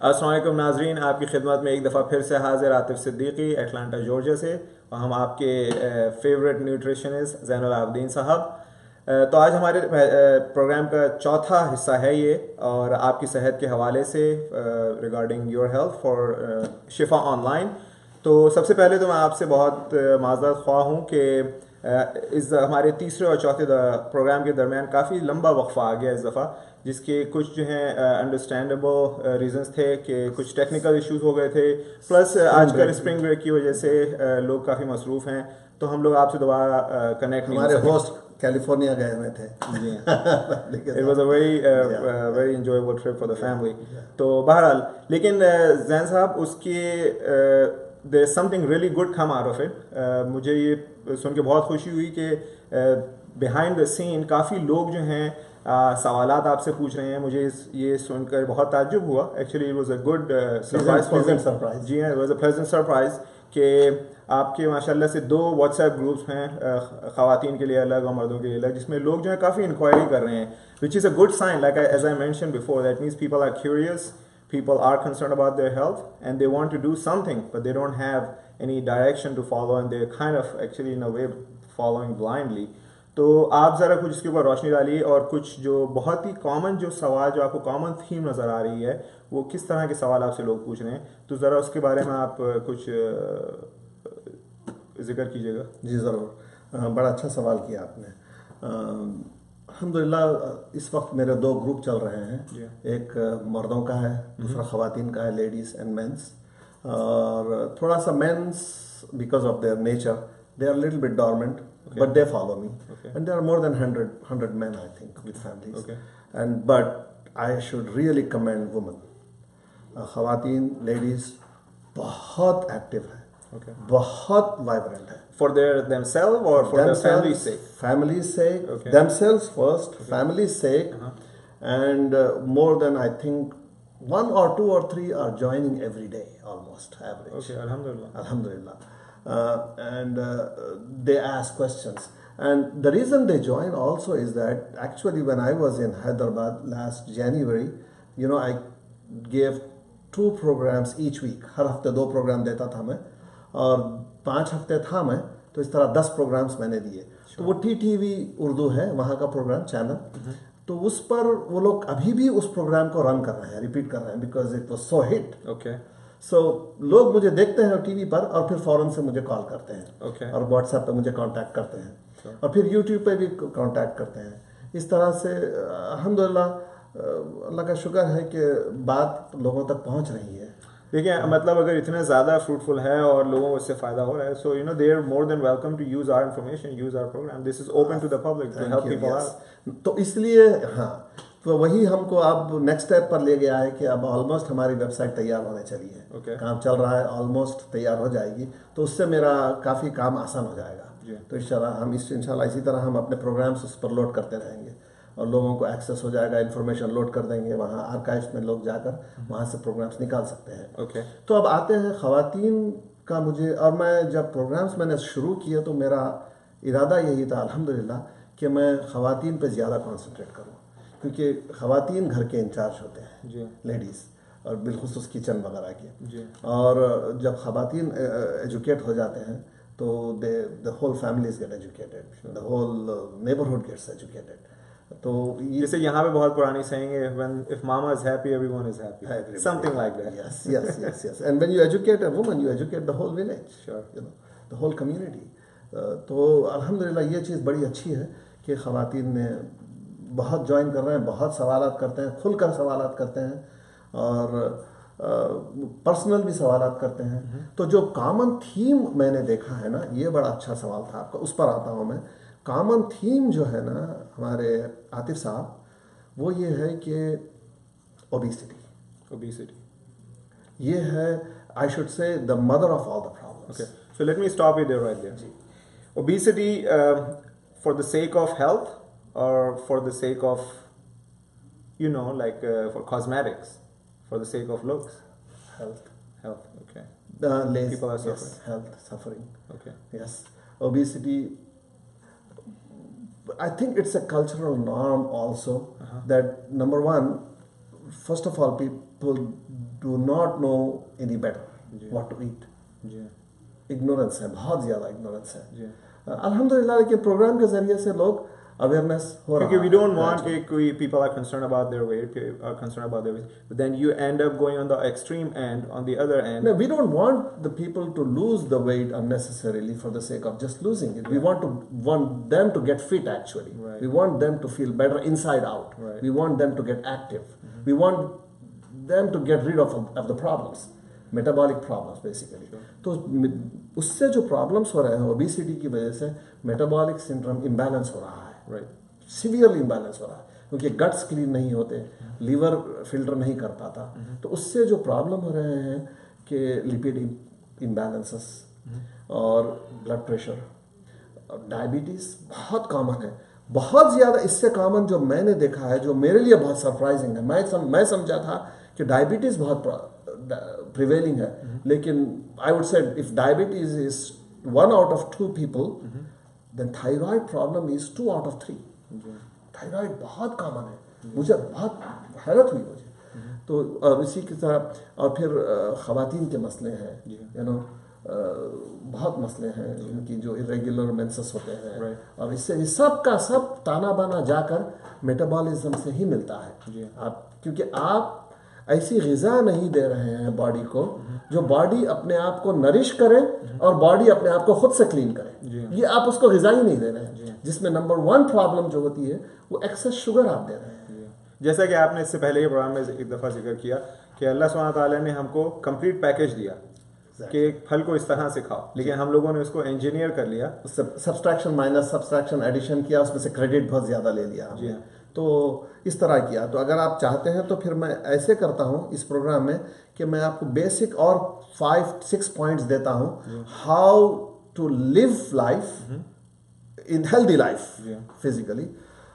अस्सलाम वालेकुम नाजरीन, आपकी खिदमत में एक दफ़ा फिर से हाजिर आतिफ सिद्दीकी एटलांटा जॉर्जिया से, और हम आपके फेवरेट न्यूट्रिशनिस्ट ज़ैनुल आबदीन साहब। तो आज हमारे प्रोग्राम का चौथा हिस्सा है ये, और आपकी सेहत के हवाले से regarding your health for Shifa online. तो सबसे पहले तो मैं आपसे बहुत माज़रत ख्वाह हूँ कि इस हमारे तीसरे और चौथे प्रोग्राम के दरमियान काफ़ी लंबा वक्फा आ गया इस दफ़ा, जिसके कुछ जो हैं अंडरस्टैंडेबल रीजंस थे कि कुछ टेक्निकल इश्यूज हो गए थे, प्लस आजकल स्प्रिंग ब्रेक की वजह से लोग काफ़ी मसरूफ़ हैं, तो हम लोग आपसे दोबारा कनेक्ट नहीं हो हमारे सके। होस्ट कैलिफोर्निया गए हुए थे जी, it was a very enjoyable trip for the family. तो बहरहाल, लेकिन जैन साहब, उसके there something really good come out of it. मुझे ये सुन के बहुत खुशी हुई कि बिहाइंड द सीन काफ़ी लोग जो हैं सवालात आपसे पूछ रहे हैं। मुझे ये सुनकर बहुत ताज्जुब हुआ। Actually it was a good surprise for me. Surprise. जी हाँ, it was a pleasant surprise कि आपके माशाल्लाह से 2 व्हाट्सएप ग्रुप्स हैं, ख़वातीन के लिए अलग और मर्दों के लिए अलग, जिसमें लोग जो है काफ़ी इंक्वायरी कर रहे हैं, which is a good sign. Like as I mention before, that means people are curious, people are concerned about their health, and they want to do something, but they don't have any direction to follow, and they're kind of actually in a way following blindly. तो आप ज़रा कुछ इसके ऊपर रोशनी डालिए, और कुछ जो बहुत ही कॉमन जो सवाल, जो आपको कॉमन थीम नज़र आ रही है, वो किस तरह के सवाल आपसे लोग पूछ रहे हैं, तो ज़रा उसके बारे में आप कुछ जिक्र कीजिएगा। जी ज़रूर, बड़ा अच्छा सवाल किया आपने। अल्हम्दुलिल्लाह इस वक्त मेरे 2 ग्रुप चल रहे हैं। एक मर्दों का है, दूसरा ख़वातीन का है, लेडीज़ एंड मेंस। और थोड़ा सा men's because of their nature they are little bit dormant, but they follow me, and there are more than 100 men I think with families, and but I should really commend women. ख़वातीन, ladies बहुत active है, बहुत vibrant है। For their themselves or for their family's sake? Family's sake, themselves first, family's sake, and more than I think 1 or 2 or 3 are joining every day, almost average. Okay, Alhamdulillah. Alhamdulillah. And they ask questions. And the reason they join also is that actually when I was in Hyderabad last January, you know, I gave 2 programs each week. हर हफ्ते 2 programme देता था मैं, और 5 हफ्ते था मैं, तो इस तरह 10 प्रोग्राम्स मैंने दिए। तो वो TTV उर्दू है वहाँ का प्रोग्राम चैनल, तो उस पर वो लोग अभी भी उस प्रोग्राम को रन कर रहे हैं, रिपीट कर रहे हैं, because it was so hit. Okay. So लोग मुझे देखते हैं टीवी पर, और फिर फ़ौरन से मुझे कॉल करते हैं, और व्हाट्सएप पे मुझे कांटेक्ट करते हैं, और फिर यूट्यूब पे भी कांटेक्ट करते हैं। इस तरह से अल्हम्दुलिल्लाह अल्लाह का शुक्र है कि बात लोगों तक पहुंच रही है। देखिए, मतलब अगर इतना ज़्यादा फ्रूटफुल है और लोगों को इससे फ़ायदा हो रहा है, so you know they are more than welcome to use our information, use our program. This is open to the public to help people out. तो इसलिए हाँ, तो वही हमको अब नेक्स्ट स्टेप पर ले गया है कि अब ऑलमोस्ट हमारी वेबसाइट तैयार होने चली है। काम चल रहा है, ऑलमोस्ट तैयार हो जाएगी, तो उससे मेरा काफ़ी काम आसान हो जाएगा। तो इंशाल्लाह इसी तरह हम अपने प्रोग्राम्स उस पर लोड करते रहेंगे, और लोगों को एक्सेस हो जाएगा, इन्फॉर्मेशन लोड कर देंगे, वहाँ आर्काइव्स में लोग जाकर वहाँ से प्रोग्राम्स निकाल सकते हैं। तो अब आते हैं ख़वातीन का। मुझे, और मैं जब प्रोग्राम्स मैंने शुरू किए तो मेरा इरादा यही था अल्हम्दुलिल्लाह कि मैं ख़वातीन पे ज़्यादा कॉन्सेंट्रेट करूँ, क्योंकि ख़वातीन घर के इंचार्ज होते हैं, लेडीज़, और बिलखुसूस किचन वगैरह के। और जब ख़वातीन एजुकेट हो जाते हैं तो the whole families get educated, the whole neighbourhood gets educated. तो जैसे यहाँ पे बहुत पुरानी saying है, when if mama is happy everyone is happy, something like that. Yes. And when you educate a woman, you educate the whole village, you know, the whole community. तो अल्हम्दुलिल्लाह ये चीज़ बड़ी अच्छी है कि ख़वातीन ने बहुत ज्वाइन कर रहे हैं, बहुत सवालात करते हैं, खुलकर सवालात करते हैं, और पर्सनल भी सवालात करते हैं। तो जो कॉमन थीम मैंने देखा है ना, ये बड़ा अच्छा सवाल था आपका, उस पर आता हूँ मैं। कॉमन थीम जो है ना हमारे आतिफ साहब, वो ये है कि ओबेसिटी ये है, I should say, the mother of all the problems. Okay, so let me stop you there right there. Obesity, for the sake of health or for the sake of, you know, like for cosmetics, for the sake of looks? Health. Okay. People are suffering. Yes, health suffering. Okay. Yes, obesity. I think it's a cultural norm also, that number one, first of all, people do not know any better what to eat. Ignorance है, बहुत ज़्यादा ignorance है. अल्हम्दुलिल्लाह लेकिन programme के ज़रिए से लोग अवेयरनेस हो रहा है. क्योंकि we don't want कि people are concerned about their weight, are concerned about their weight, but then you end up going on the extreme end, on the other end. No, we don't want the people to lose the weight unnecessarily for the sake of just losing it. We want them to get fit actually. Right. We want them to feel better inside out. Right. We want them to get active. We want them to get rid of the problems. Metabolic problems basically. तो उससे जो problems हो रहे हैं obesity की वजह से metabolic syndrome imbalance हो रहा है. राइट. सीवियरली इम्बैलेंस हो रहा है क्योंकि गट्स क्लीन नहीं होते, लीवर फिल्टर नहीं कर पाता. तो उससे जो प्रॉब्लम हो रहे हैं कि लिपिड इम्बैलेंसेस और ब्लड प्रेशर, डायबिटीज़ बहुत कॉमन है. बहुत ज़्यादा इससे कॉमन जो मैंने देखा है, जो मेरे लिए बहुत सरप्राइजिंग है. मैं समझा था कि डायबिटीज़ बहुत प्रिवेलिंग है, लेकिन I would say if diabetes is 1 out of 2 people, then thyroid problem is 2 out of 3. Thyroid बहुत कॉमन है. मुझे बहुत हैरत हुई मुझे. तो और इसी की तरह और फिर ख़वातीन के मसले हैं, यू नो, बहुत मसले हैं इनकी जो इरेगुलर मेंसेस होते हैं. और इससे ये सब का सब ताना बाना जाकर मेटाबॉलिज्म से ही मिलता है. आप क्योंकि आप ऐसी ग़िज़ा नहीं दे रहे हैं बॉडी को जो बॉडी अपने आप को नरिश करे और बॉडी अपने आप को खुद से क्लीन करे. ये आप उसको ग़िज़ा ही नहीं दे रहे हैं, जिसमें नंबर 1 प्रॉब्लम जो होती है वो एक्सेस शुगर आप दे रहे हैं. जैसा कि आपने इससे पहले के प्रोग्राम में एक दफ़ा जिक्र किया कि अल्लाह सुब्हानहू व तआला ने हमको कंप्लीट पैकेज दिया कि एक फल को इस तरह से खाओ, लेकिन हम लोगों ने उसको इंजीनियर कर लिया, सब्सट्रैक्शन माइनस सब्सट्रैक्शन एडिशन किया, उसमें से क्रेडिट बहुत ज़्यादा ले लिया. तो इस तरह किया. तो अगर आप चाहते हैं तो फिर मैं ऐसे करता हूँ इस प्रोग्राम में कि मैं आपको बेसिक और 5-6 पॉइंट्स देता हूँ how to live life in healthy life physically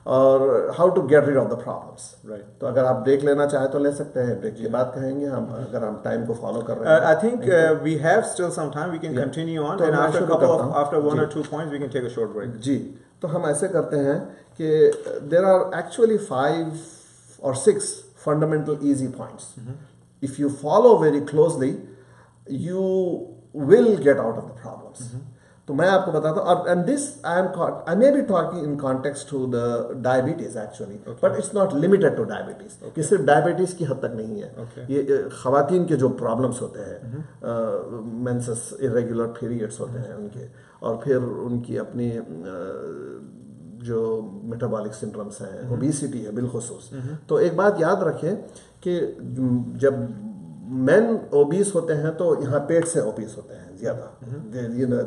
और how to get rid of the problems. Right. तो अगर आप ब्रेक लेना चाहें तो ले सकते हैं. ब्रेक के बाद कहेंगे हम, अगर हम टाइम को फॉलो कर रहे हैं. I think we have still some time, we can continue on and after 1 or 2 points we can take a short break. जी. तो हम ऐसे करते हैं कि there are actually 5 or 6 fundamental easy points. If you follow very closely you will get out of the problems. तो मैं आपको बताता हूँ. और and this I may be talking in context to the diabetes actually, but it's not limited two diabetes. ये सिर्फ diabetes की हद तक नहीं है. ये खवातीन के जो प्रॉब्लम्स होते हैं, मेंसेस इरेगुलर पीरियड्स होते हैं उनके, और फिर उनकी अपनी जो मेटाबॉलिक सिंड्रोम्स हैं, ओबेसिटी है बिलखुसूस. तो एक बात याद रखें कि जब मेन ओबीस होते हैं तो यहाँ पेट से ओबीस होते हैं ज़्यादा.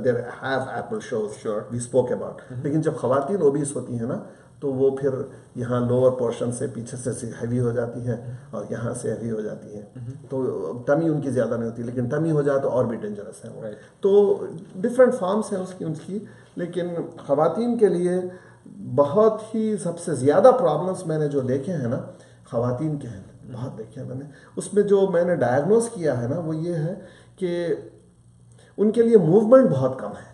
There have apple shows we spoke about. लेकिन जब खवातीन ओबीस होती हैं ना तो वो फिर यहाँ लोअर पोर्शन से पीछे से हैवी हो जाती हैं और यहाँ से हैवी हो जाती हैं. तो टमी उनकी ज़्यादा नहीं होती, लेकिन टमी हो जाए तो और भी डेंजरस है वो. तो डिफरेंट फॉर्म्स हैं उसकी. लेकिन खवातीन के लिए बहुत ही सबसे ज़्यादा प्रॉब्लम्स मैंने जो देखे हैं ना खवातीन के हैं, बहुत देखे हैं मैंने. उसमें जो मैंने डायग्नोस किया है ना वो ये है कि उनके लिए मूवमेंट बहुत कम है.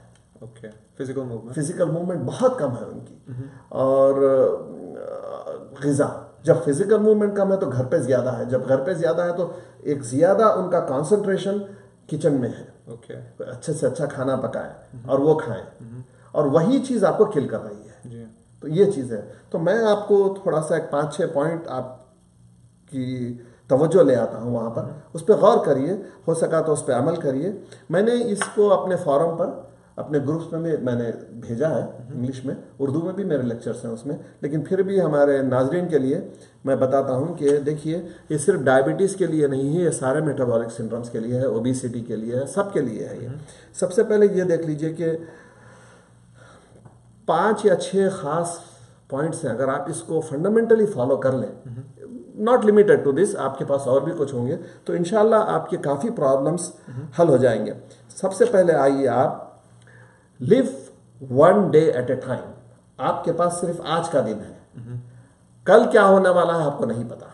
ओके. फिजिकल मूवमेंट बहुत कम है उनकी. और ग़िज़ा, जब फिजिकल मूवमेंट कम है तो घर पे ज़्यादा है. जब घर पे ज़्यादा है तो एक ज़्यादा उनका कंसंट्रेशन किचन में है. ओके. अच्छे से अच्छा खाना पकाएं और वो खाएं, और वही चीज़ आपको किल कर रही है. तो ये चीज़ है. तो मैं आपको थोड़ा सा एक 5-6 पॉइंट आपकी तवज्जो ले आता हूँ वहाँ पर. उस पर गौर करिए, हो सका तो उस पर अमल करिए. मैंने इसको अपने फोरम पर, अपने ग्रुप्स में मैंने भेजा है इंग्लिश में, उर्दू में भी मेरे लेक्चर्स हैं उसमें. लेकिन फिर भी हमारे नाजरीन के लिए मैं बताता हूँ कि देखिए ये सिर्फ डायबिटीज़ के लिए नहीं है, ये सारे मेटाबॉलिक सिंड्रोम्स के लिए है, ओबेसिटी के लिए है, सब के लिए है ये. सबसे पहले ये देख लीजिए कि 5 या 6 ख़ास पॉइंट्स हैं. अगर आप इसको फंडामेंटली फॉलो कर लें, नॉट लिमिटेड टू दिस, आपके पास और भी कुछ होंगे, तो इंशाल्लाह आपके काफ़ी प्रॉब्लम्स हल हो जाएंगे. सबसे पहले आइए आप live 1 day at a time. आपके पास सिर्फ आज का दिन है. कल क्या होने वाला है आपको नहीं पता.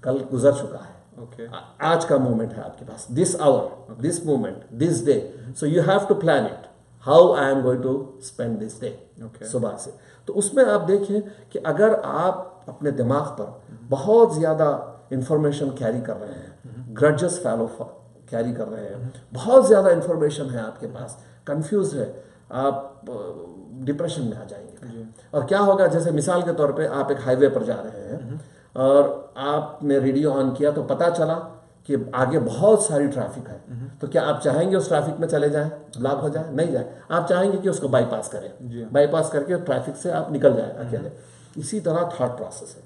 कल गुजर चुका है. आज का मोमेंट है आपके पास, this hour, this moment, this day. So you have to plan it, how I am going to spend this day. सुबह से तो उसमें आप देखें कि अगर आप अपने दिमाग पर बहुत ज़्यादा इंफॉर्मेशन कैरी कर रहे हैं, ग्रजेस फॉलो कैरी कर रहे हैं, बहुत ज़्यादा इंफॉर्मेशन है आपके पास, कंफ्यूज है, आप डिप्रेशन में आ जाएंगे। और क्या होगा, जैसे मिसाल के तौर पे आप एक हाईवे पर जा रहे हैं और आपने रेडियो ऑन किया तो पता चला कि आगे बहुत सारी ट्रैफिक है, तो क्या आप चाहेंगे उस ट्रैफिक में चले जाएं, ब्लॉक हो जाए? नहीं जाए, आप चाहेंगे कि उसको बाईपास करें, बाईपास करके ट्रैफिक से आप निकल जाए अकेले। इसी तरह थॉट प्रोसेस है,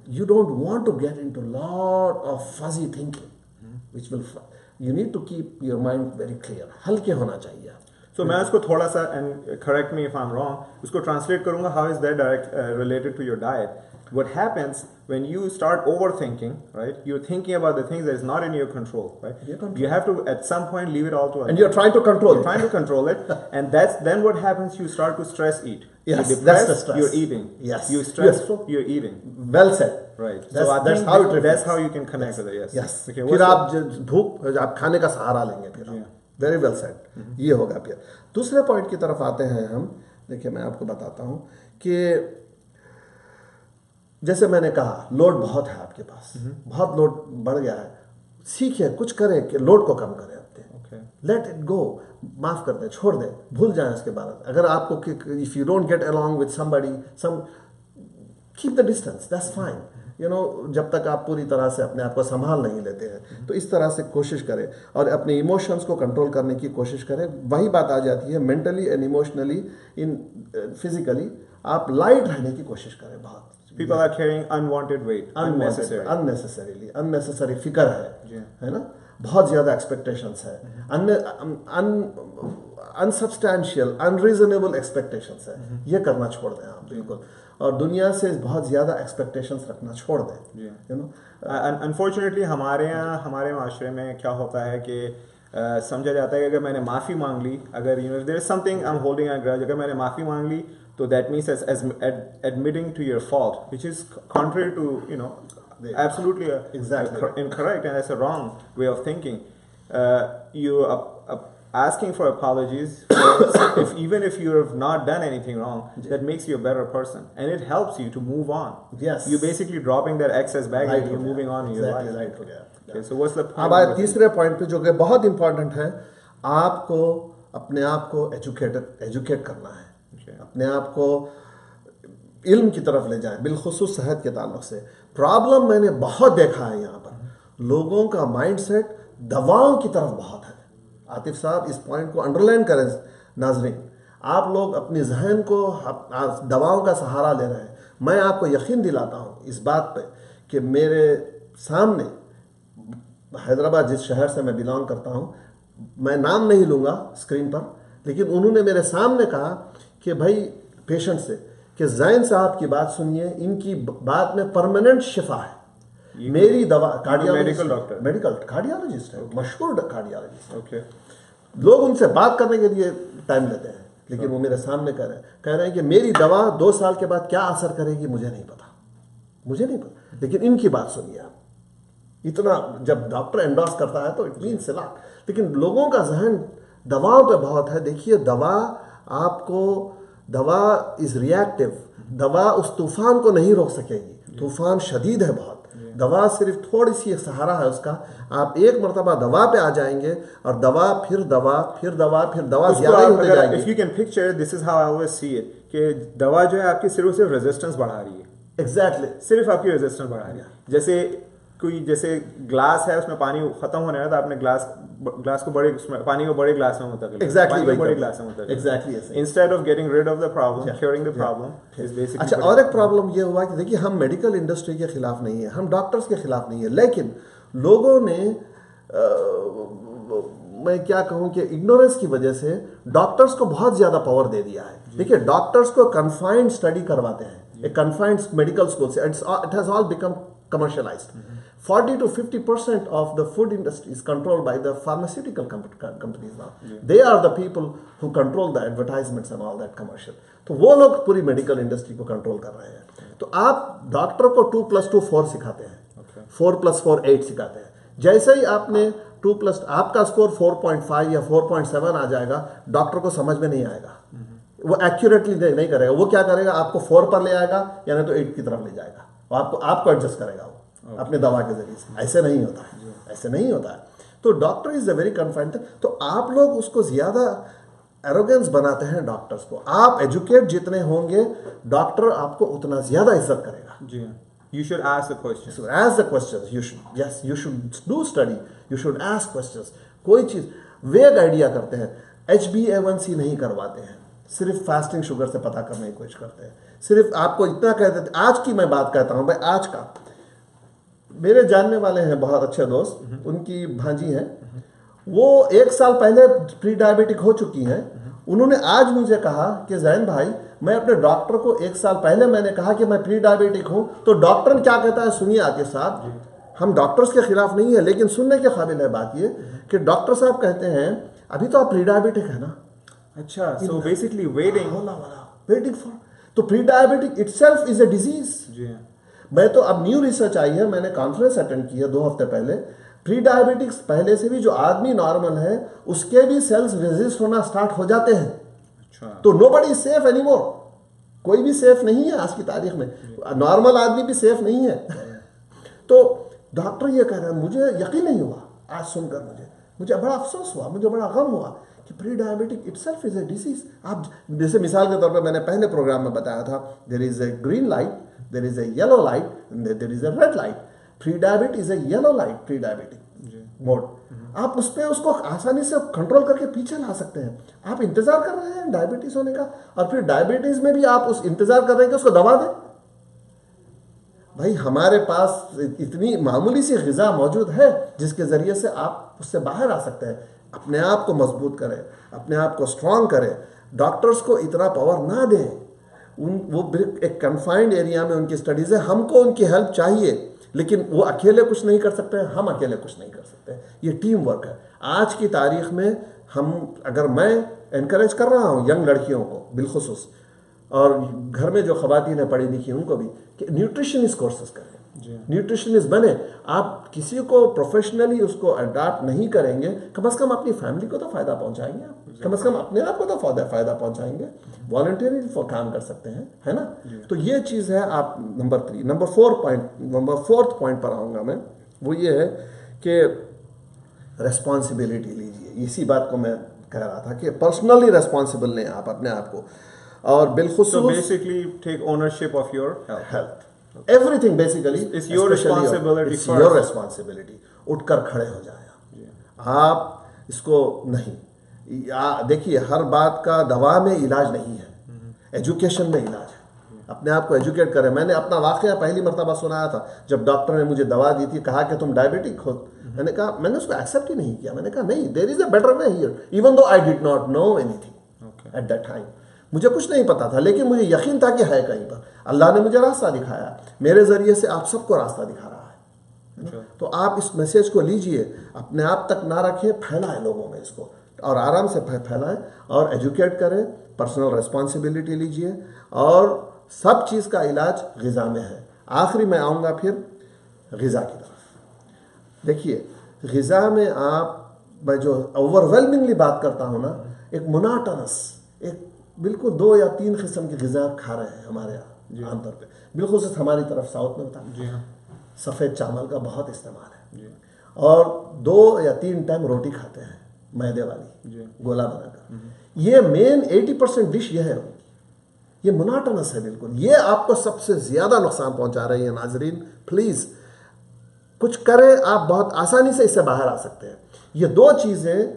you don't want to get into lot of fuzzy thinking which will you need to keep your mind very clear, हल्के होना चाहिए। So मैं इसको थोड़ा सा, and correct me if I'm wrong, उसको translate करूँगा, how is that direct related to your diet? What happens when you start overthinking, right? You're thinking about the things that is not in your control, right? You have to at some point leave it all to others. And you're trying to control it. You're trying to control it, and that's then what happens. You start to stress eat. Yes, you're that's the stress. You're eating. Yes. You're stressful. You're eating. Well said. Right. That's, so I that's think how it that's how you can connect with it. Yes. Yes. Okay. फिर आप भूख, आप खाने का सहारा लेंगे फिर। Very well said. ये होगा। फिर दूसरे पॉइंट की तरफ आते हैं हम। देखिए मैं आपको बताता हूँ कि जैसे मैंने कहा लोड बहुत है आपके पास, बहुत लोड बढ़ गया है, सीखिए कुछ करें कि लोड को कम करें अपने। लेट इट गो, माफ कर दें, छोड़ दें, भूल जाएं इसके बारे में। अगर आपको if you don't get along with somebody, keep the distance, that's fine, you know, जब तक आप पूरी तरह से अपने आप को संभाल नहीं लेते हैं। तो इस तरह से कोशिश करें और अपने इमोशंस को कंट्रोल करने की कोशिश करें। वही बात आ जाती है mentally and emotionally, in physically आप लाइट रहने की कोशिश करें। बहुत people are carrying unwanted weight, unnecessary फिक्र है ना, बहुत ज्यादा एक्सपेक्टेशंस है, अनसब्सटैंशियल अनरीजनेबल एक्सपेक्टेशंस है। ये करना छोड़ दें आप बिल्कुल, और दुनिया से बहुत ज्यादा एक्सपेक्टेशंस रखना छोड़ दें। यू नो, अनफॉर्चुनेटली हमारे यहाँ, हमारे माशरे में क्या होता है कि समझा जाता है कि अगर मैंने माफ़ी मांग ली, अगर you know there is something I am holding a grudge, अगर मैंने माफ़ी मांग ली तो that means as admitting to your fault, which is contrary to, you know, absolutely incorrect, and that's a wrong way of thinking. You asking for apologies even if you have not done anything wrong, that makes you a better person, and it helps you to move on. Yes, you're basically dropping that excess baggage, and you're moving on in your life. Right हो गया। Okay, so what's the point? अब आए तीसरे point पे जो कि बहुत important है, आपको अपने आप को एजुकेट करना है, अपने आप को इल्म की तरफ ले जाएं, बिलखुसूस सेहत के ताल्लुक से। प्रॉब्लम मैंने बहुत देखा है यहाँ पर, लोगों का माइंडसेट दवाओं की तरफ बहुत है। आतिफ साहब इस पॉइंट को अंडरलाइन करें नाजरीन, आप लोग अपनी जहन को दवाओं का सहारा ले रहे हैं। मैं आपको यकीन दिलाता हूँ इस बात पे कि मेरे सामने हैदराबाद, जिस शहर से मैं बिलोंग करता हूँ, मैं नाम नहीं लूँगा स्क्रीन पर, लेकिन उन्होंने मेरे सामने कहा कि भाई पेशेंट से कि जैन साहब की बात सुनिए, इनकी बात में परमानेंट शिफा है। मेरी दवा मेडिकल कार्डियोलॉजिस्ट है, मशहूर कार्डियोलॉजिस्ट। लोग उनसे बात करने के लिए टाइम लेते हैं, लेकिन वो मेरे सामने कह रहे हैं कि मेरी दवा 2 साल के बाद क्या असर करेगी मुझे नहीं पता, लेकिन इनकी बात सुनिए आप। इतना जब डॉक्टर एंडोर्स करता है तो इट मीन्स अ लॉट, लेकिन लोगों का जहन दवाओं पे बहुत है। देखिए दवा इज रिएक्टिव, दवा उस तूफान को नहीं रोक सकेगी, तूफान शदीद है बहुत। दवा सिर्फ थोड़ी सी एक सहारा है उसका। आप एक मरतबा दवा पे आ जाएंगे और दवा ज्यादा ही होती जाएगी। If you can picture, this is how I always see it, कि दवा जो है आपकी सिर्फ रेजिस्टेंस बढ़ा रही है। एग्जैक्टली, सिर्फ आपकी रेजिस्टेंस बढ़ा रही है। जैसे ग्लास है, उसमें पानी खत्म होने है तो आपने ग्लास को पानी को बड़े ग्लास में मुंतकिल, बड़े ग्लास में मुंतकिल। Exactly, instead of getting rid of the problem, curing the problem is basically. अच्छा, और एक प्रॉब्लम ये हुआ कि देखिए हम मेडिकल इंडस्ट्री के खिलाफ नहीं है, हम डॉक्टर्स के खिलाफ नहीं है, लेकिन लोगों ने मैं क्या कहूँ कि इग्नोरेंस की वजह से डॉक्टर्स को बहुत ज्यादा पावर दे दिया है। देखिए डॉक्टर्स को कन्फाइंड स्टडी करवाते हैं, एक कन्फाइंड मेडिकल स्कूल से, it has all become commercialized. 40 to 50% of the food industry is controlled by the pharmaceutical companies now. They are the people who control the advertisements and all that commercial. तो वो लोग पूरी medical industry को control कर रहे हैं। तो आप डॉक्टर को 2+2 4 सिखाते हैं, 4+4 8 सिखाते हैं। जैसे ही आपने 2+ आपका स्कोर 4.5 या 4.7 आ जाएगा, डॉक्टर को समझ में नहीं आएगा, वो एक्यूरेटली नहीं करेगा। वो क्या करेगा, आपको 4 पर ले आएगा या नहीं तो 8 की तरफ ले जाएगा, आपको एडजस्ट करेगा वो। अपने दवा के जरिए से। ऐसे नहीं होता है, ऐसे नहीं होता है। तो doctor is a very confined. तो आप लोग उसको ज्यादा एरोगेंस बनाते हैं डॉक्टर्स को। आप एजुकेट जितने होंगे डॉक्टर आपको उतना ज्यादा इज्जत करेगा। जी, you should ask the questions. So ask the questions. You should, yes, you should do study. You should ask questions. कोई चीज वेग आइडिया करते हैं, HbA1c नहीं करवाते हैं, सिर्फ फास्टिंग शुगर से पता करने की कोशिश करते हैं। सिर्फ आपको इतना कह देते, आज की मैं बात कहता हूं भाई, आज का मेरे जानने वाले हैं बहुत अच्छे दोस्त, उनकी भांजी हैं, वो 1 साल पहले प्री डायबिटिक हो चुकी हैं। उन्होंने आज मुझे कहा कि जैन भाई, मैं अपने डॉक्टर को 1 साल पहले मैंने कहा कि मैं प्री डायबिटिक हूं, तो डॉक्टर ने क्या कहता है सुनिए आके साहब, हम डॉक्टर्स के खिलाफ नहीं है, लेकिन सुनने के काबिल है बात ये कि डॉक्टर साहब कहते हैं अभी तो आप प्री डायबिटिक है ना। अच्छा, सो बेसिकली वेटिंग फॉर, तो pre diabetic itself is a disease. जी, मैं तो अब न्यू रिसर्च आई है, मैंने कॉन्फ्रेंस अटेंड की है 2 हफ्ते पहले। प्री डायबिटिक्स पहले से भी जो आदमी नॉर्मल है उसके भी सेल्स रेजिस्ट होना स्टार्ट हो जाते हैं। अच्छा, तो नोबडी इज सेफ एनीमोर, कोई भी सेफ नहीं है आज की तारीख में, नॉर्मल आदमी भी सेफ नहीं है। तो डॉक्टर ये कह रहे हैं, मुझे यकीन नहीं हुआ आज सुनकर, मुझे बड़ा अफसोस हुआ, मुझे बड़ा गम हुआ कि pre diabetic itself is a disease. आप जैसे मिसाल के तौर पे मैंने पहले प्रोग्राम में बताया था, there is a green light, there is a yellow light, there is a red light. Pre diabet is a yellow light, pre diabetic mode. आप उस पर उसको आसानी से कंट्रोल करके पीछे ला सकते हैं। आप इंतजार कर रहे हैं डायबिटीज होने का, और फिर डायबिटीज में भी आप उस इंतजार कर रहे हैं कि उसको दवा दें। भाई हमारे पास इतनी मामूली सी ग़िज़ा मौजूद है जिसके ज़रिए से आप उससे बाहर आ सकते हैं। अपने आप को मजबूत करें, अपने आप को स्ट्रांग करें। डॉक्टर्स को इतना पावर ना दें, वो एक कन्फाइंड एरिया में उनकी स्टडीज़ है, हमको उनकी हेल्प चाहिए, लेकिन वो अकेले कुछ नहीं कर सकते हैं, हम अकेले कुछ नहीं कर सकते। ये टीम वर्क है। आज की तारीख में अगर मैं इनकरेज कर रहा हूँ यंग लड़कियों को बिलखुसूस, और घर में जो खवातीन है पढ़ी लिखी उनको भी, कि न्यूट्रिशनिस्ट कोर्सेज करें, न्यूट्रिशनिस्ट बने। आप किसी को प्रोफेशनली उसको अडॉप्ट नहीं करेंगे, कम से कम अपनी फैमिली को तो फायदा पहुंचाएंगे आप, कम से कम अपने आप को तो फायदा पहुंचाएंगे। वॉलंटियरली काम कर सकते हैं, है ना। तो ये चीज़ है। आप नंबर 4th पॉइंट पर आऊँगा मैं, वो ये है कि रेस्पॉन्सिबिलिटी लीजिए। इसी बात को मैं कह रहा था कि पर्सनली रेस्पॉन्सिबल लें आप अपने आप को, और बिलखुसूस basically take ownership of your health. Everything basically is your responsibility. It's your responsibility. उठकर खड़े हो जाए आप इसको नहीं। देखिए, हर बात का दवा में इलाज नहीं है, एजुकेशन में इलाज है। अपने आप को एजुकेट करें। मैंने अपना वाकया पहली मरतबा सुनाया था जब डॉक्टर ने मुझे दवा दी थी, कहा कि तुम डायबिटिक हो। मैंने उसको एक्सेप्ट ही नहीं किया। मैंने कहा नहीं, there is a better way here, even though I did not know anything at that time. मुझे कुछ नहीं पता था, लेकिन मुझे यकीन था कि है कहीं पर। अल्लाह ने मुझे रास्ता दिखाया, मेरे जरिए से आप सबको रास्ता दिखा रहा है। तो आप इस मैसेज को लीजिए, अपने आप तक ना रखें, फैलाएं लोगों में इसको, और आराम से फैलाएं और एजुकेट करें। पर्सनल रिस्पॉन्सिबिलिटी लीजिए, और सब चीज़ का इलाज ग़िज़ा में है। आखिरी में आऊँगा फिर ग़िज़ा की तरफ। देखिए, ग़िज़ा में मैं जो ओवरवेलमिंगली बात करता हूँ ना, एक मोनाटनस, एक बिल्कुल 2 या 3 किस्म की ग़िज़ा खा रहे हैं हमारे यहाँ आमतौर पे, बिल्कुल से हमारी तरफ साउथ में होता है। सफ़ेद चावल का बहुत इस्तेमाल है, और 2 या 3 टाइम रोटी खाते हैं मैदे वाली गोला बनाकर। ये मेन 80% डिश ये है उनकी। ये मोनाटनस है बिल्कुल। ये आपको सबसे ज़्यादा नुकसान पहुँचा रही है। नाजरीन प्लीज़ कुछ करें, आप बहुत आसानी से इससे बाहर आ सकते हैं। ये 2 चीज़ें,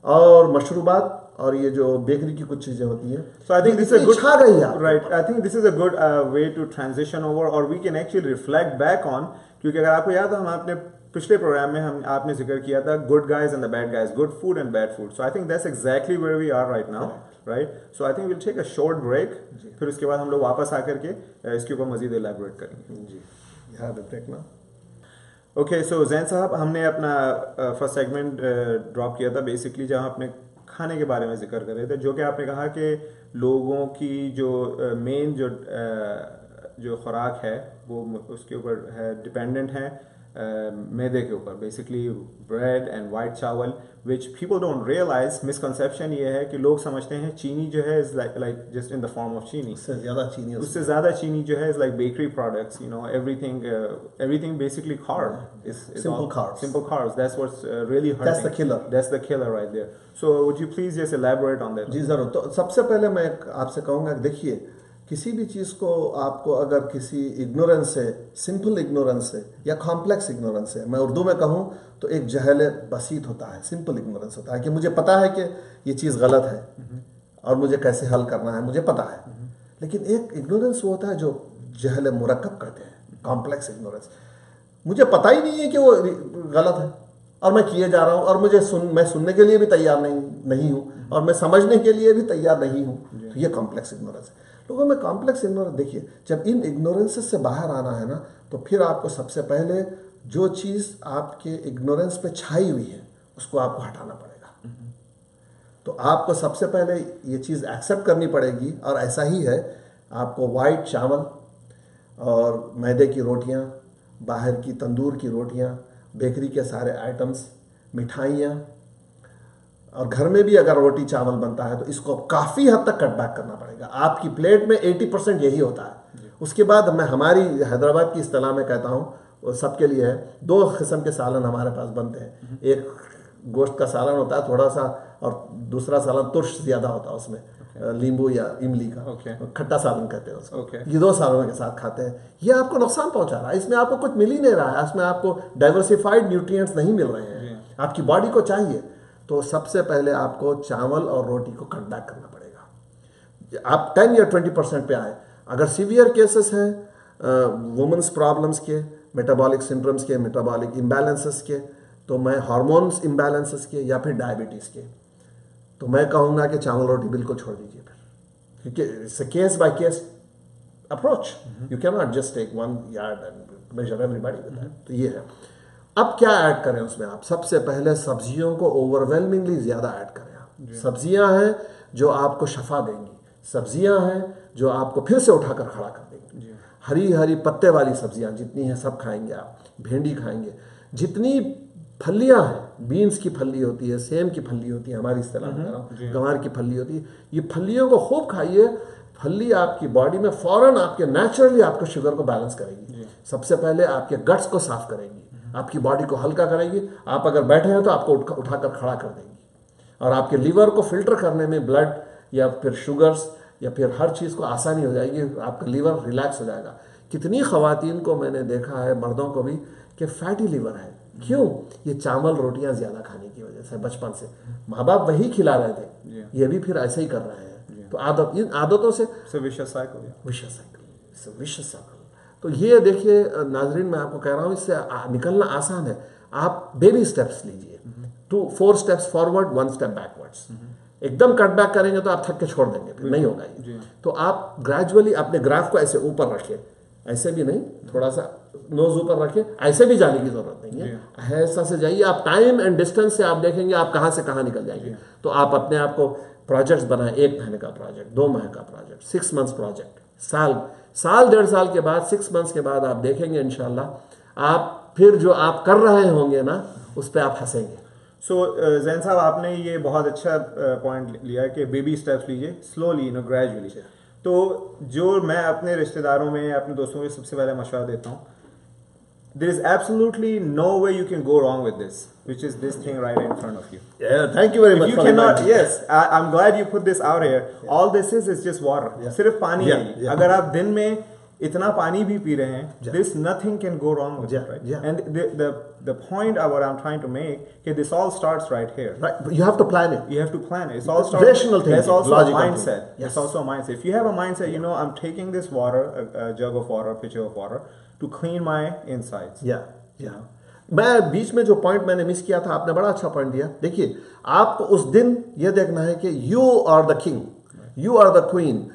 और मशरूबात, और ये जो बेकरी की कुछ चीजें होती हैं। So I think this is a good, छा गई है। right, I think this is a good way to transition over, or we can actually reflect back on, क्योंकि अगर आपको याद हो, हम अपने पिछले प्रोग्राम में आपने जिक्र किया था good guys and the bad guys, good food and bad food. So I think that's exactly where we are right now, right. So I think will take a short break, फिर उसके बाद हम लोग वापस आकर के इसके ऊपर मजीद एलैबोरेट करेंगे। जी, यहाँ पे ब्रेक ना। ओके, सो जैन साहब, हमने अपना फर्स्ट सेगमेंट ड्रॉप किया था बेसिकली, जहाँ अपने खाने के बारे में जिक्र कर रहे थे, जो कि आपने कहा कि लोगों की जो मेन जो खुराक है वो उसके ऊपर है डिपेंडेंट है मैदे के ऊपर, basically bread and white chawal, which people don't realize. Misconception ये है कि लोग समझते हैं चीनी जो है is like just in the form of chini, उससे ज़्यादा चीनी जो है is like bakery products, you know, everything basically carb is simple carbs. That's what's really hurting. That's the killer right there. So would you please just elaborate on that? जी ज़रूर। तो सबसे पहले मैं आपसे कहूँगा कि देखिए, किसी भी चीज़ को आपको अगर किसी इग्नोरेंस से, सिंपल इग्नोरेंस से या कॉम्प्लेक्स इग्नोरेंस से, मैं उर्दू में कहूँ तो एक जहल बसीत होता है, सिंपल इग्नोरेंस होता है कि मुझे पता है कि ये चीज़ गलत है और मुझे कैसे हल करना है मुझे पता है। लेकिन एक इग्नोरेंस वो होता है जो जहल मुरक्कब करते हैं, कॉम्प्लेक्स इग्नोरेंस। मुझे पता ही नहीं है कि वो गलत है और मैं किए जा रहा हूँ, और मैं सुनने के लिए भी तैयार नहीं हूँ और मैं समझने के लिए भी तैयार नहीं हूँ। तो ये कॉम्प्लेक्स इग्नोरेंस है। लोगों में कॉम्प्लेक्स इग्नोरेंस, देखिए जब इन इग्नोरेंसेस से बाहर आना है ना, तो फिर आपको सबसे पहले जो चीज़ आपके इग्नोरेंस पे छाई हुई है उसको आपको हटाना पड़ेगा। तो आपको सबसे पहले ये चीज़ एक्सेप्ट करनी पड़ेगी, और ऐसा ही है। आपको वाइट चावल और मैदे की रोटियां, बाहर की तंदूर की रोटियां, बेकरी के सारे आइटम्स, मिठाइयाँ, और घर में भी अगर रोटी चावल बनता है तो इसको काफ़ी हद तक कट बैक करना पड़ेगा। आपकी प्लेट में 80% यही होता है। उसके बाद मैं हमारी हैदराबाद की इस्तेलाह में कहता हूँ, वो सबके लिए है, 2 किस्म के सालन हमारे पास बनते हैं। एक गोश्त का सालन होता है थोड़ा सा, और दूसरा सालन तुर्श ज़्यादा होता है उसमें, नींबू या इमली का, खट्टा सालन कहते हैं उसको। ये 2 सालों के साथ खाते हैं। ये आपको नुकसान पहुंचा रहा है, इसमें आपको कुछ मिल ही नहीं रहा है, इसमें आपको डाइवर्सिफाइड न्यूट्रिएंट्स नहीं मिल रहे हैं, आपकी बॉडी को चाहिए। तो सबसे पहले आपको चावल और रोटी को कट बैक करना पड़ेगा। आप 10 या 20% पे आए। अगर सीवियर केसेस हैं वुमेन्स प्रॉब्लम्स के, मेटाबॉलिक सिंड्रोम्स के, मेटाबॉलिक इम्बैलेंसेस के, तो मैं हार्मोन्स इम्बैलेंसेस के या फिर डायबिटीज़ के, तो मैं कहूँगा कि चावल रोटी बिल्कुल छोड़ दीजिए फिर, क्योंकि it's a case by case approach. You can not just take one yard and measure everybody with that. तो ये है। अब क्या ऐड करें उसमें? आप सबसे पहले सब्जियों को ओवरवेलमिंगली ज़्यादा ऐड करें। आप सब्जियां हैं जो आपको शफा देंगी, सब्जियां हैं जो आपको फिर से उठाकर खड़ा कर देंगी। हरी हरी पत्ते वाली सब्जियां जितनी हैं सब खाएंगे आप। भेंडी खाएंगे, जितनी फलियां हैं, बीन्स की फली होती है, सेम की फली होती है, हमारी इस्तेलाह में कह रहा हूँ, गंवार की फली होती है, ये फलियों को खूब खाइए। फली आपकी बॉडी में फ़ौरन आपके नेचुरली आपको शुगर को बैलेंस करेगी। सबसे पहले आपके गट्स को साफ करेंगी, आपकी बॉडी को हल्का करेगी। आप अगर बैठे हैं तो आपको उठाकर खड़ा कर देंगी, और आपके लीवर को फिल्टर करने में, ब्लड या फिर शुगर्स या फिर हर चीज़ को आसानी हो जाएगी। आपका लीवर रिलैक्स हो जाएगा। कितनी ख़वातीन को मैंने देखा है, मर्दों को भी, कि फैटी लीवर है। क्यों? ये चावल रोटियां ज़्यादा खाने की वजह से। बचपन से माँ बाप वही खिला रहे थे, ये भी फिर ऐसे ही कर रहे हैं। तो इन आदतों से विशियस साइकिल। तो ये देखिए नाजरीन, मैं आपको कह रहा हूँ, इससे निकलना आसान है। आप बेबी स्टेप्स लीजिए, 4 स्टेप्स फॉरवर्ड, 1 स्टेप बैकवर्ड्स। एकदम कट बैक करेंगे तो आप थक के छोड़ देंगे, फिर नहीं होगा ये। तो आप ग्रेजुअली अपने ग्राफ को ऐसे ऊपर रखिए, ऐसे भी नहीं, थोड़ा सा नोज ऊपर रखिए, ऐसे भी जाने की जरूरत नहीं है, ऐसा से जाइए। आप टाइम एंड डिस्टेंस से आप देखेंगे आप कहाँ से कहाँ निकल जाएंगे। तो आप अपने आप को प्रोजेक्ट्स बनाएं, 1 महीने का प्रोजेक्ट, 2 महीने का प्रोजेक्ट, 6 मंथ्स प्रोजेक्ट, साल 1.5 साल के बाद, 6 मंथ्स के बाद आप देखेंगे इंशाल्लाह आप फिर जो आप कर रहे होंगे ना, उस पर आप हंसेंगे। सो जैन साहब, आपने ये बहुत अच्छा पॉइंट लिया कि बेबी स्टेप्स लीजिए, स्लोली, ग्रेजुअली। तो जो मैं अपने रिश्तेदारों में, अपने दोस्तों को सबसे पहले मशवरा देता हूँ, there is absolutely no way you can go wrong with this, which is this thing right in front of you. Yeah, thank you very much. You cannot, yes, I'm glad you put this out here. Yeah. All this is just water. सिर्फ पानी है। अगर आप दिन में इतना पानी भी पी रहे हैं, this nothing can go wrong with it, right? And the point what I'm trying to make, okay, this all starts right here. Right, but you have to plan it. You have to plan it. It's all starts. Rational thinking. That's also a mindset. Yes. It's also a mindset. If you have a mindset, you know, I'm taking this water, a jug of water, a pitcher of water, to clean my insides. Yeah. मैं बीच में जो point मैंने miss किया था, आपने बड़ा अच्छा point दिया। देखिए, आपको उस दिन ये देखना है कि you are the king, you are the queen.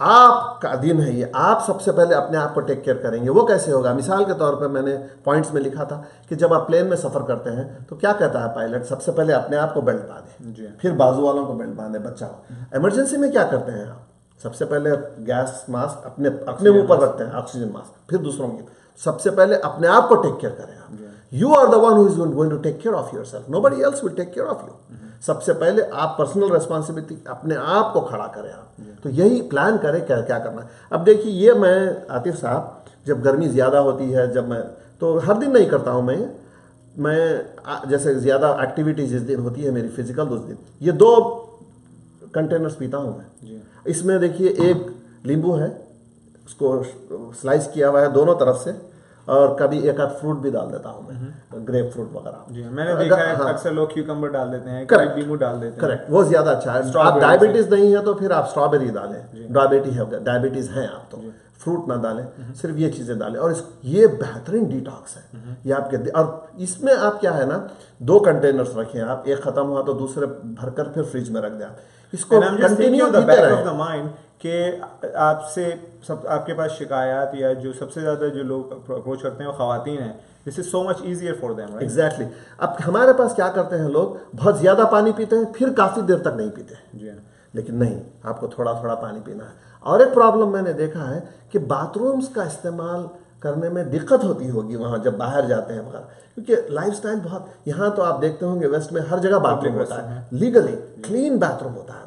आपका दिन है ये, आप सबसे पहले अपने आप को टेक केयर करेंगे। वो कैसे होगा? मिसाल के तौर पे मैंने पॉइंट्स में लिखा था कि जब आप प्लेन में सफ़र करते हैं तो क्या कहता है पायलट? सबसे पहले अपने आप को बेल्ट बांधे, फिर बाजू वालों को बेल्ट बांधे, बचाओ। इमरजेंसी में क्या करते हैं आप? सबसे पहले गैस मास्क अपने ऊपर रखते हैं, ऑक्सीजन मास्क, फिर दूसरों की। सबसे पहले अपने आप को टेक केयर करें आप। You are the one who is going to take care of yourself, nobody else will take care of you. सबसे पहले आप पर्सनल रिस्पॉन्सिबिलिटी अपने आप को खड़ा करें आप, तो यही प्लान करें क्या क्या करना है। अब देखिए ये मैं आतिफ साहब, जब गर्मी ज़्यादा होती है, जब मैं तो हर दिन नहीं करता हूँ मैं जैसे ज़्यादा एक्टिविटी जिस दिन होती है मेरी फिजिकल उस दिन ये 2 कंटेनर्स पीता हूँ मैं। इसमें देखिए एक नींबू है, उसको स्लाइस किया हुआ है दोनों तरफ से, और कभी एक आध फ्रूट भी डाल देता हूँ मैं, ग्रेप फ्रूट वगैरह। जी मैंने देखा है अक्सर लोग क्यूकम्बर डाल देते हैं, कभी नींबू डाल देते हैं। करेक्ट, वो ज़्यादा अच्छा है। आप डायबिटीज़ नहीं है तो फिर आप स्ट्रॉबेरी डालें, डायबिटीज़ हैं आप तो फ्रूट ना डालें, सिर्फ ये चीज़ें डालें। और ये बेहतरीन डिटॉक्स है ये आपके। और इसमें आप क्या है ना 2 कंटेनर्स रखें आप, एक ख़त्म हुआ तो दूसरे भरकर फिर फ्रिज में रख दें। इसको कंटिन्यू पीते रहें कि आपसे सब आपके पास शिकायत या जो सबसे ज़्यादा जो लोग अप्रोच करते हैं वो ख़वातीन हैं, this is so much easier for them, right? Exactly. अब हमारे पास क्या करते हैं लोग, बहुत ज़्यादा पानी पीते हैं फिर काफ़ी देर तक नहीं पीते हैं। जी लेकिन नहीं, आपको थोड़ा थोड़ा पानी पीना है। और एक प्रॉब्लम मैंने देखा है कि बाथरूम्स का इस्तेमाल करने में दिक्कत होती होगी वहाँ जब बाहर जाते हैं बाहर, क्योंकि लाइफस्टाइल बहुत, यहाँ तो आप देखते होंगे वेस्ट में हर जगह बाथरूम होता है, लीगली क्लीन बाथरूम होता है।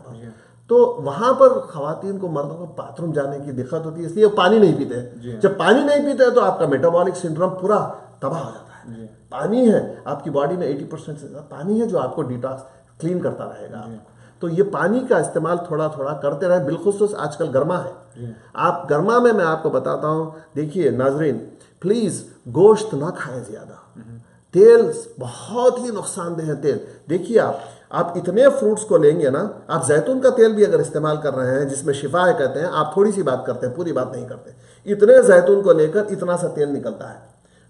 तो वहाँ पर खवातीन को, मर्दों को बाथरूम जाने की दिक्कत होती है, इसलिए वो पानी नहीं पीते हैं। जब पानी नहीं पीते हैं तो आपका मेटाबॉलिक सिंड्रोम पूरा तबाह हो जाता है। पानी है आपकी बॉडी में 80% से ज़्यादा पानी है जो आपको डिटॉक्स क्लीन करता रहेगा। तो ये पानी का इस्तेमाल थोड़ा थोड़ा करते रहे। बिलखुसूस आजकल गर्मा है, आप गर्मा में मैं आपको बताता हूँ, देखिए नाजरीन प्लीज़ गोश्त ना खाएं ज़्यादा, तेल बहुत ही नुकसानदेह है तेल। देखिए आप इतने फ्रूट्स को लेंगे ना, आप जैतून का तेल भी अगर इस्तेमाल कर रहे हैं जिसमें शिफा है कहते हैं, आप थोड़ी सी बात करते हैं पूरी बात नहीं करते। इतने जैतून को लेकर इतना सा तेल निकलता है,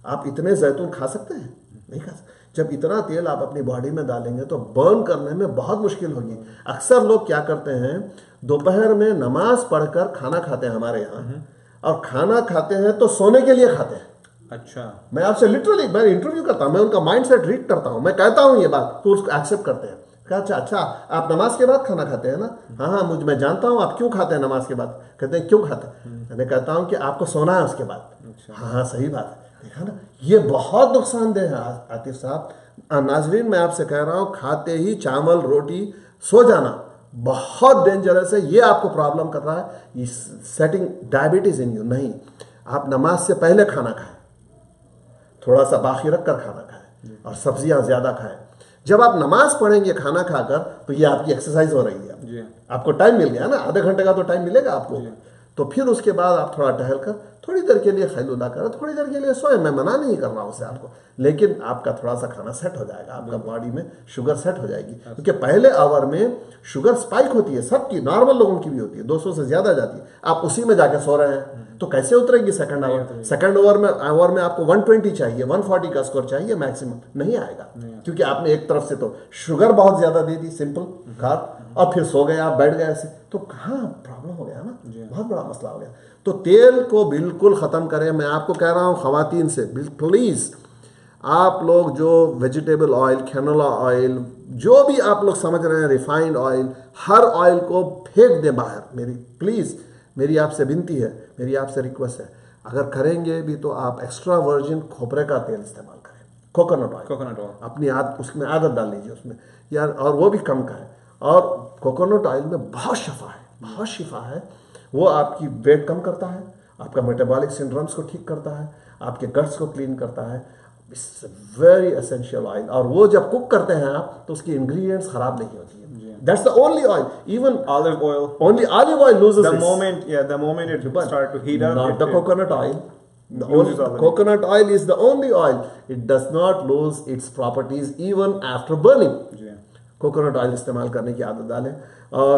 आप इतने जैतून खा सकते हैं? नहीं खा सकते। जब इतना तेल आप अपनी बॉडी में डालेंगे तो बर्न करने में बहुत मुश्किल होगी। अक्सर लोग क्या करते हैं, दोपहर में नमाज पढ़कर खाना खाते हैं हमारे यहाँ, और खाना खाते हैं तो सोने के लिए खाते हैं। अच्छा, मैं आपसे लिटरली मैं इंटरव्यू करता हूँ, मैं उनका माइंड सेट रीड करता हूँ, मैं कहता हूँ ये बात तो उसको एक्सेप्ट करते हैं। अच्छा आप नमाज के बाद खाना खाते हैं ना? हाँ मैं जानता हूँ आप क्यों खाते हैं नमाज के बाद। कहते हैं क्यों खाते हैं? मैंने कहता हूँ कि आपको सोना है उसके बाद। हाँ सही बात है, देखा ना, ये बहुत नुकसानदेह है आतिफ साहब। नाजरीन मैं आपसे कह रहा हूँ, खाते ही चावल रोटी सो जाना बहुत डेंजरस है। ये आपको प्रॉब्लम कर रहा है, सेटिंग डायबिटीज इन यू। नहीं, आप नमाज से पहले खाना खाएं, थोड़ा सा बाकी रख कर खाना खाएं और सब्जियां ज्यादा खाएं। जब आप नमाज पढ़ेंगे खाना खाकर तो ये आपकी एक्सरसाइज हो रही है, आपको टाइम मिल गया ना, आधे घंटे का तो टाइम मिलेगा आपको। तो फिर उसके बाद आप थोड़ा टहल कर थोड़ी देर के लिए खैलुल्लाह करें, थोड़ी देर के लिए सोए। मैं मना नहीं कर रहा हूँ उससे आपको, लेकिन आपका थोड़ा सा खाना सेट हो जाएगा, आपका बॉडी में शुगर सेट हो जाएगी। क्योंकि पहले आवर में शुगर स्पाइक होती है, सबकी, नॉर्मल लोगों की भी होती है, 200 से ज़्यादा जाती है। आप उसी में जाके सो रहे हैं तो कैसे उतरेगी सेकंड आवर? सेकंड आवर में आपको 120 चाहिए, 140 का स्कोर चाहिए मैक्सिमम, नहीं आएगा। क्योंकि आपने एक तरफ से तो शुगर बहुत ज़्यादा दे दी, सिंपल कार्ब, और फिर सो गए आप, बैठ गए ऐसे, तो कहाँ प्रॉब्लम हो गया ना, बहुत बड़ा मसला हो गया। तो तेल को बिल्कुल ख़त्म करें। मैं आपको कह रहा हूँ ख़वातीन से, प्लीज़ आप लोग जो वेजिटेबल ऑयल, कैनोला ऑयल, जो भी आप लोग समझ रहे हैं, रिफाइंड ऑयल, हर ऑयल को फेंक दें बाहर। मेरी आपसे विनती है, मेरी आपसे रिक्वेस्ट है, अगर करेंगे भी तो आप एक्स्ट्रा वर्जिन खोपरे का तेल इस्तेमाल करें, कोकोनट ऑयल अपनी उसमें आदत डाल लीजिए उसमें यार, और वो भी कम का है। और कोकोनट ऑयल में बहुत शिफा है, वो आपकी वेट कम करता है, आपका मेटाबॉलिक सिंड्रोम्स को ठीक करता है, आपके गट्स को क्लीन करता है। इट्स वेरी एसेंशियल ऑयल, और वो जब कुक करते हैं आप तो उसकी इंग्रेडिएंट्स खराब नहीं होती है। That's the only oil. Even olive oil. Only olive oil loses the moment it start to heat up. Not the coconut oil. Coconut oil is the only oil. It does not lose its properties even after burning. Coconut oil इस्तेमाल करने की आदत डालें, और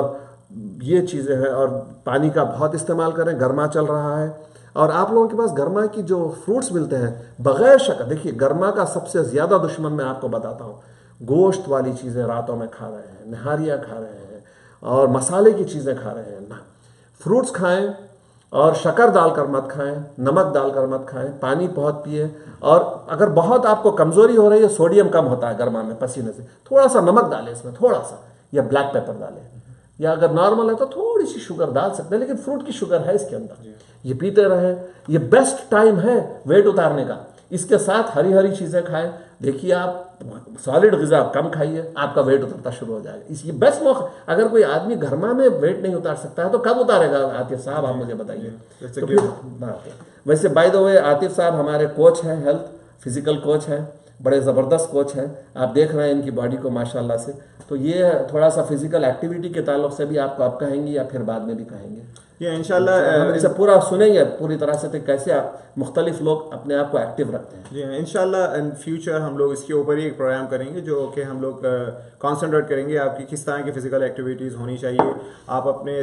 ये चीज़ें हैं। और पानी का बहुत इस्तेमाल करें, गर्मा चल रहा है, और आप लोगों के पास गर्मा की जो फ्रूट्स मिलते हैं बगैर शक, देखिए गर्मा का सबसे ज़्यादा दुश्मन मैं आपको बताता हूँ, गोश्त वाली चीज़ें रातों में खा रहे हैं, नहारियाँ खा रहे हैं, और मसाले की चीज़ें खा रहे हैं ना। फ्रूट्स खाएं, और शक्कर डालकर मत खाएं, नमक डालकर मत खाएं, पानी बहुत पिए। और अगर बहुत आपको कमज़ोरी हो रही है, सोडियम कम होता है गर्मा में पसीने से, थोड़ा सा नमक डालें इसमें, थोड़ा सा, या ब्लैक पेपर डालें, या अगर नॉर्मल है तो थोड़ी सी शुगर डाल सकते हैं, लेकिन फ्रूट की शुगर है इसके अंदर। ये पीते रहें, ये बेस्ट टाइम है वेट उतारने का। इसके साथ हरी हरी चीज़ें खाएं। देखिए आप सॉलिड ग़िज़ा कम खाइए, आपका वेट उतरता शुरू हो जाएगा। इस ये बेस्ट मौका, अगर कोई आदमी घर में वेट नहीं उतार सकता है तो कब उतारेगा आतिफ साहब, आप मुझे बताइए। तो फिर वैसे बाय द वे आतिफ साहब हमारे कोच हैं, हेल्थ फिजिकल कोच हैं, बड़े ज़बरदस्त कोच हैं। आप देख रहे हैं इनकी बॉडी को माशाल्लाह से। तो ये थोड़ा सा फिजिकल एक्टिविटी के ताल्लुक से भी आपको आप कहेंगे या फिर बाद में भी कहेंगे? ये इंशाल्लाह हम इसे पूरा सुनेंगे पूरी तरह से, तो कैसे आप मुख्तलिफ लोग अपने आप को एक्टिव रखते हैं। जी इंशाल्लाह इन फ्यूचर हम लोग इसके ऊपर ही एक प्रोग्राम करेंगे जो कि हम लोग कॉन्सेंट्रेट करेंगे आपकी किस तरह की फ़िज़िकल एक्टिविटीज़ होनी चाहिए। आप अपने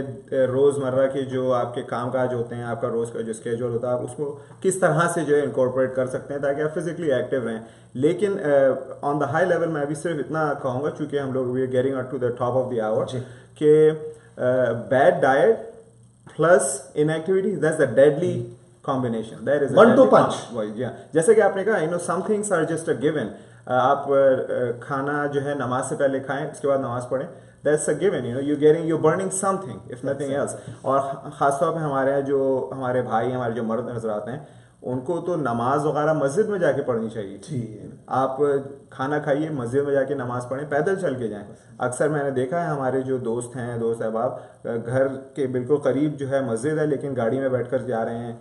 रोज़मर्रा के जो आपके कामकाज होते हैं, आपका रोज़ का जो स्केड्यूल होता है, आप उसको किस तरह से जो है इनकॉर्पोरेट कर सकते हैं ताकि आप फिज़िकली एक्टिव रहें। लेकिन ऑन द हाई लेवल मैं भी सिर्फ इतना कहूँगा, चूँकि हम लोग we are getting up to the top of the hour, कि bad diet plus inactivity, that's the deadly combination, that is 1-2 punch. जैसे कि आपने कहा, some things are just a given. आप खाना जो है नमाज से पहले खाएं, उसके बाद नमाज पढ़ें, that's a given. You burning something if nothing else. और ख़ासतौर पे हमारे यहाँ जो हमारे भाई, हमारे जो मर्द नजर आते हैं, उनको तो नमाज वगैरह मस्जिद में जाके पढ़नी चाहिए। आप खाना खाइए, मस्जिद में जाके नमाज पढ़ें, पैदल चल के जाएं। अक्सर मैंने देखा है हमारे जो दोस्त हैं, दोस्त अहबाब, घर के बिल्कुल करीब जो है मस्जिद है लेकिन गाड़ी में बैठकर जा रहे हैं।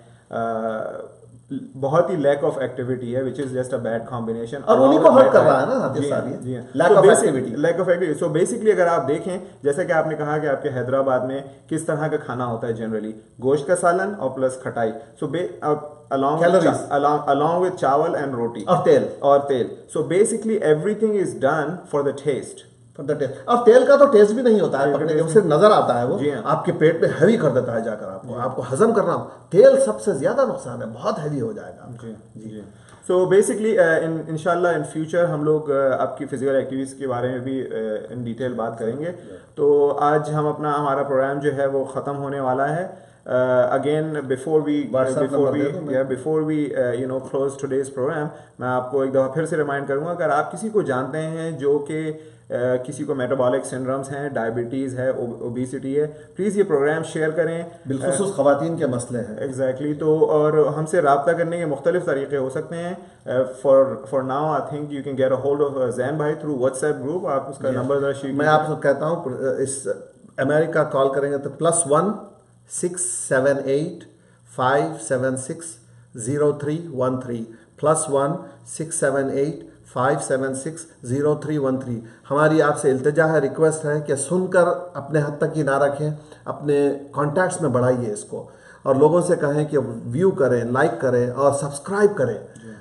बहुत ही लैक ऑफ एक्टिविटी है, which is just a bad combination, और उन्हीं को हर्ट कर रहा है ना। जी lack of activity. So basically अगर आप देखें, जैसे कि आपने कहा कि आपके हैदराबाद में किस तरह का खाना होता है जनरली, गोश्त का सालन और प्लस खटाई, so along with chawal and roti और तेल। So basically everything is done for the taste. और तेल का तो टेस्ट भी नहीं होता है, पकने के सिर्फ नजर आता है वो, आपके पेट में हैवी कर देता है जाकर। आपको हजम करना, तेल सबसे ज्यादा नुकसान है, बहुत हैवी हो जाएगा। जी सो बेसिकली इंशाल्लाह इन फ्यूचर हम लोग आपकी फिजिकल एक्टिविटीज के बारे में भी इन डिटेल बात करेंगे। तो आज हमारा प्रोग्राम जो है वो ख़त्म होने वाला है। Again, before we close today's program, मैं आपको एक दफ़ा फिर से रिमाइंड करूँगा, अगर आप किसी को जानते हैं जो कि किसी को मेटाबॉलिक सिंड्रोम्स हैं, डायबिटीज़ है, ओबेसिटी है, प्लीज़ ये प्रोग्राम शेयर करें। बिलखुसूस ख़वातीन के मसले हैं। एग्जैक्टली। तो और हमसे रब्ता करने के मुख्तलिफ तरीके हो सकते हैं। For now I think you can get a hold of Jain भाई थ्रू व्हाट्सएप ग्रुप। आप उसका नंबर शीट, मैं आपको कहता हूँ, इस अमेरिका कॉल करेंगे तो +1 678 576 0313 +1 678 576 0313। हमारी आपसे इल्तिजा है, रिक्वेस्ट है कि सुनकर अपने हद तक ही ना रखें, अपने कॉन्टैक्ट्स में बढ़ाइए इसको, और लोगों से कहें कि व्यू करें, लाइक करें और सब्सक्राइब करें।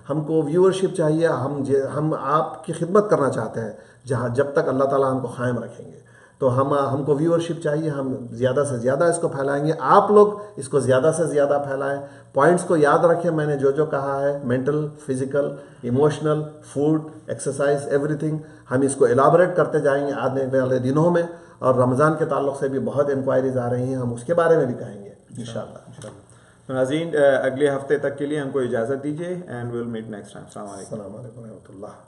हमको व्यूअरशिप चाहिए, हम आपकी खिदमत करना चाहते हैं, जब तक अल्लाह ताला हमको कायम रखेंगे। तो हमको व्यूअरशिप चाहिए, हम ज़्यादा से ज़्यादा इसको फैलाएंगे। आप लोग इसको ज़्यादा से ज़्यादा फैलाएं। पॉइंट्स को याद रखें, मैंने जो कहा है, mental, physical, emotional, food, exercise, everything, हम इसको एलाबोरेट करते जाएंगे आने वाले दिनों में। और रमज़ान के ताल्लुक़ से भी बहुत इंक्वायरीज आ रही हैं, हम उसके बारे में भी कहेंगे इंशाअल्लाह। तो नाज़रीन, अगले हफ्ते तक के लिए हमको इजाज़त दीजिए, and will meet next time. अस्सलाम वालेकुम। अस्सलाम वालेकुम रहमतुल्लाह।